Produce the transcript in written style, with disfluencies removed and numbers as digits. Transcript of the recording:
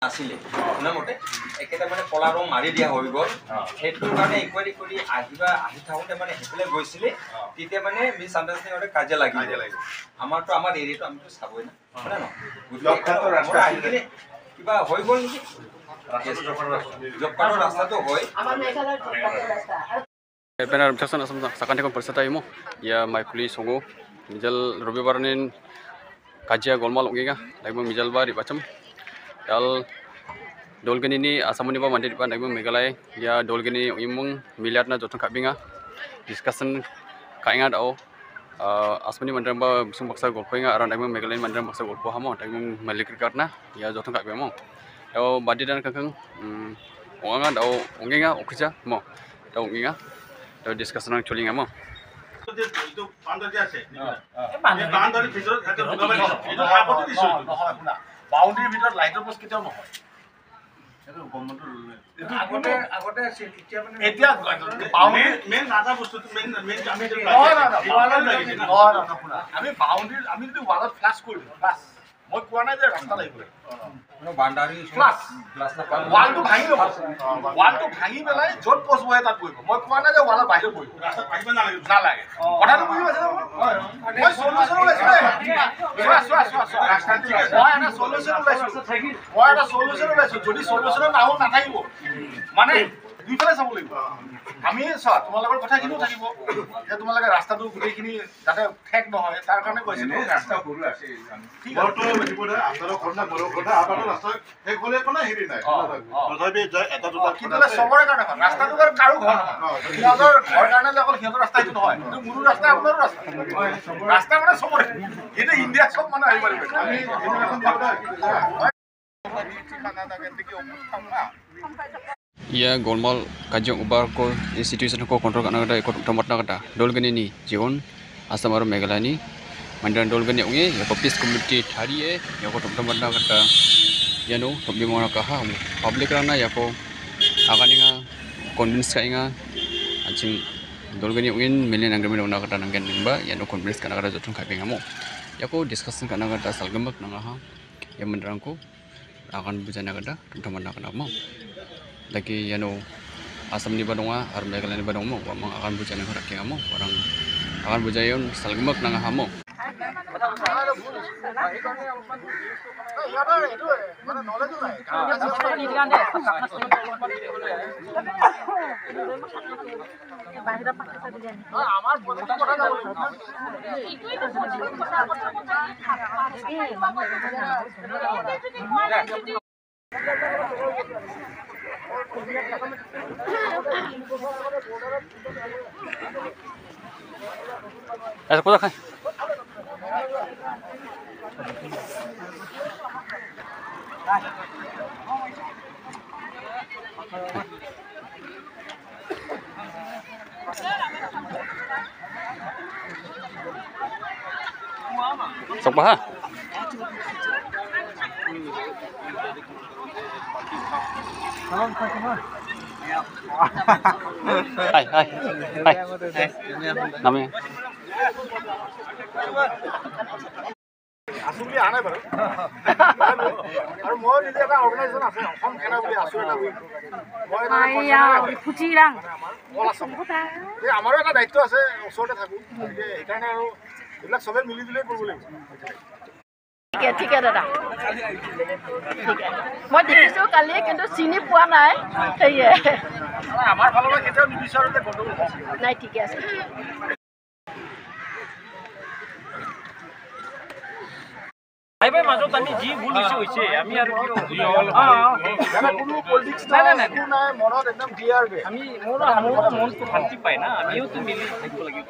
আছিলে শুনামতে একেটা মানে কলা ৰং মাৰি দিয়া হৈ গ'ল সেইটোৰ কাৰণে ইকুৱালি কৰি আহি থাকোঁতে মানে সেইফালে গৈছিলে তেতিয়া মানে মিছ আণ্ডাৰষ্টেণ্ডিং কাজিয়া লাগি আমাৰতো আমাৰ এৰিয়াটো আমিতো চাবই না হয় ন আহি কিনে কিবা হৈ গ'ল নেকি জব কাৰ্ডৰ ৰাস্তাটো হয় Benar biasa nak sama sakan tekon persata imo ya mai puli songo mijal Rabibar nin kajia golmal ongenga lagi mijal ba di bacam dal dolgeni ni asamuni ba mandi di pan lagi megalai ya dolgeni imung miliar na jotong kabinga discussion kainga dao asmani mandram ba bisung baksa golpoinga aran lagi megalai mandram baksa golpo hamo lagi malikir karna ya jotong kabinga mo dao badi dan kakang onga dao ongenga okja mo dao ongenga discussion ang chuling amo itu bandar dia আছে bandar ভিতৰত এটা বুগাবালি এটা আগতে দিছো বাউন্ডাৰি ভিতৰত লাইটৰ post কেতিয়াও নহয় এটা গভৰ্ণমেন্টৰ ৰুল আগতে আছিল এতিয়া বাউন্ডারি মেইন নাটা বস্তুটো মেইন আমি আমি বাউন্ডারি আমি যদি ওয়ালত ফ্লাশ কৰি দিওঁ বাস মই কোৱা নাই যে ৰাস্তা লাগিব বাউন্ডারি প্লাস ওয়ালটো ভাঙি ল'ব ওয়ালটো ভাঙি পেলাই য'ত পোষ্ট বহে তাত পৰিব মই কোৱা নাই যে ওয়ালৰ বাহিৰত পৰিব ৰাস্তা ভাঙিব নালাগে কথাটো বুজি পাইছে মই সলিউশন ওলাইছো ৰাস্তা ঠিক আছে মই এটা সলিউশন ওলাইছো যদি সলিউশনৰ নাও নাথাকিব মানে দুইফালে চাব লাগিব আমি চোৱা তোমালোকৰ কথাখিনিও থাকিব যে তোমালোকে ৰাস্তাটো গোটেইখিনি যাতে ঠেক নহয় তাৰ কাৰণে কৈছে ৰাস্তা সৰু আছে ঠিক আছে আপোনালোকৰ ঘৰ না ঘৰৰ কথা আপোনালোকৰ ৰাস্তা ঠেক হ'লে কোনো হেৰি নাই তথাপি এটা দুটা কিন্তু চবৰে কাৰণে ভাল ৰাস্তাটো কাৰো ঘৰ নহয় সিহঁতৰ ঘৰ কাৰণে যে অকল সিহঁতৰ ৰাস্তা এইটো নহয় কিন্তু মোৰো ৰাস্তা আপোনাৰো ৰাস্তা মানে চবৰে এইটো ইণ্ডিয়া চব মানে আহিব লাগিব আমি ia golmal kajang ubar ko institution ko kontrol kana kada ikut tomat na kada dolgani ni jion asam aru megalani mandan dolgani unge ya ko peace community thari e ya ko tomat na kada ya no tobi mona kaha public rana ya ko akaninga convince ka inga anjing dolgani ungin million agreement una kada nanggen nimba ya no convince kana kada jotun khabe ngamo ya ko discussion kana kada salgambak nanga ha ya mendrangko akan bujana kada tomat na kada mo lagi yano asam di badonga arum megalani badong mo wamang akan bujana ngara ke amo orang akan bujayon salgemak nang hamo ऐसा कुछ रखा है sok bah hai namanya আসুলি আনে বাৰু আৰু মই নিজে এটা অৰ্গানাইজেশ্যন আছে অসম কেনা বুলি আছো এটা মই ফুচিৰাং এই আমাৰো এটা দায়িত্ব আছে ওচৰতে থাকো গতিকে সেইকাৰণে আৰু এইবিলাক চবে মিলি জুলি কৰিব লাগিব ঠিক আছে দাদা মই দেখিছোঁ কালি কিন্তু চিনি পোৱা নাই সেয়ে আমাৰ ফালৰ পৰা কেতিয়াও নিবিচাৰোঁ যে গণ্ডগোল নাই ঠিকে আছে ভাই মাজত আমি যি ভুল হৈছে আমি আৰু কোনো পলিটিক্স নাই মনত একদম ক্লিয়াৰ আমি মোৰ মনটো শান্তি পায় না আমিওতো মিলি থাকিব লাগিব